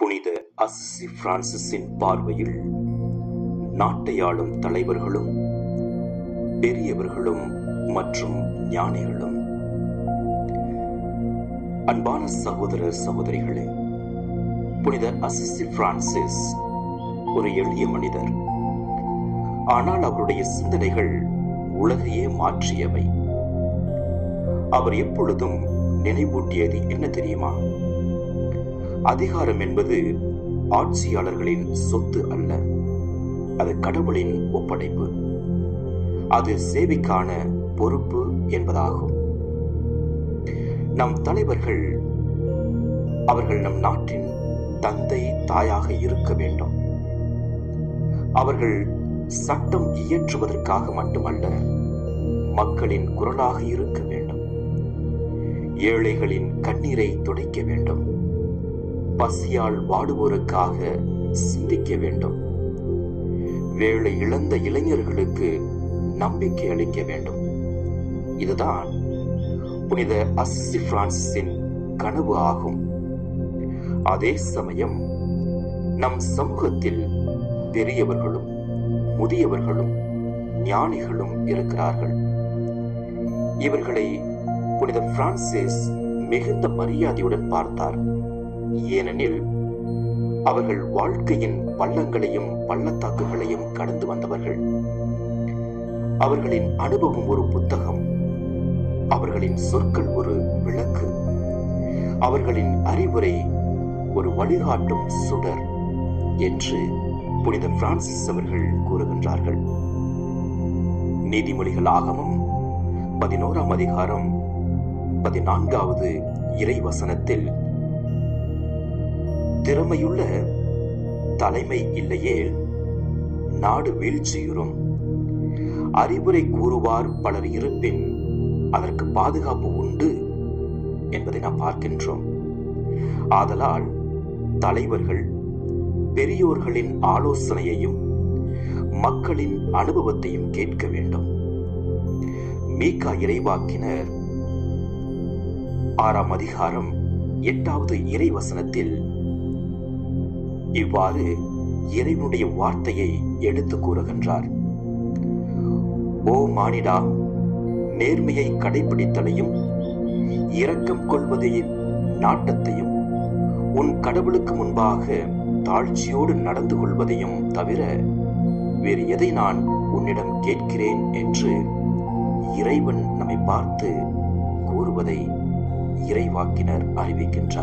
புனித அசிசி பிரான்சிஸின் பார்வையில் நாட்டை ஆளும் தலைவர்களும் பெரியவர்களும் மற்றும் ஞானிகளும். அன்பான சகோதர சகோதரிகளே, புனித அசிசி பிரான்சிஸ் ஒரு எளிய மனிதர். ஆனால் அவருடைய சிந்தனைகள் உலகையே மாற்றியவை. அவர் எப்பொழுதும் நினைவூட்டியது என்ன தெரியுமா? அதிகாரம் என்பது ஆட்சியாளர்களின் சொத்து அல்ல, அது கடவுளின் ஒப்படைப்பு. அது சேவைக்கான பொறுப்பு என்பதாகும். நம் தலைவர்கள் அவர்கள் நம் நாட்டின் தந்தை தாயாக இருக்க வேண்டும். அவர்கள் சட்டம் இயற்றுவதற்காக மட்டுமல்ல, மக்களின் குரலாக இருக்க வேண்டும். ஏழைகளின் கண்ணீரை துடைக்க வேண்டும். பசியால் வாடுவோருக்காக சிந்திக்க வேண்டும். வேலை இழந்த இளைஞர்களுக்கு நம்பிக்கை அளிக்க வேண்டும். இதுதான் புனித அசிசி பிரான்சிஸின் கனவு ஆகும். அதே சமயம் நம் சமூகத்தில் பெரியவர்களும் முதியவர்களும் ஞானிகளும் இருக்கிறார்கள். இவர்களை புனித பிரான்சிஸ் மிகுந்த மரியாதையுடன் பார்த்தார். ஏனெனில் அவர்கள் வாழ்க்கையின் பள்ளங்களையும் பள்ளத்தாக்குகளையும் கடந்து வந்தவர்கள். அவர்களின் அனுபவம் ஒரு புத்தகம், அவர்களின் சொற்கள் ஒரு விளக்கு, அவர்களின் அறிவுரை ஒரு வழிகாட்டும் சுடர் என்று புனித பிரான்சிஸ் அவர்கள் கூறுகின்றார்கள். நீதிமொழிகள் ஆகமம் 11ஆம் அதிகாரம் 14வது இறைவசனத்தில், திறமையுள்ள தலைமை இல்லையேல் நாடு வீழ்ச்சியுறும், அறிவுரை கூறுவார் பலர் இருப்பின் அதற்கு பாதுகாப்பு உண்டு என்பதை நாம் பார்க்கின்றோம். ஆதலால் தலைவர்கள் பெரியோர்களின் ஆலோசனையையும் மக்களின் அனுபவத்தையும் கேட்க வேண்டும். மீகா இறைவாக்கினர் 6ஆம் அதிகாரம் 8வது இறைவசனத்தில் இவ்வாறு இறைவனுடைய வார்த்தையை எடுத்து கூறுகின்றார். ஓ மானிடா, நேர்மையை கடைபிடித்தலையும் இரக்கம் கொள்வதையும் நாட்டத்தையும் உன் கடவுளுக்கு முன்பாக தாழ்ச்சியோடு நடந்து கொள்வதையும் தவிர வேறு எதை நான் உன்னிடம் கேட்கிறேன் என்று இறைவன் நம்மை பார்த்து கூறுவதை இறைவாக்கினர் அறிவிக்கின்றார்.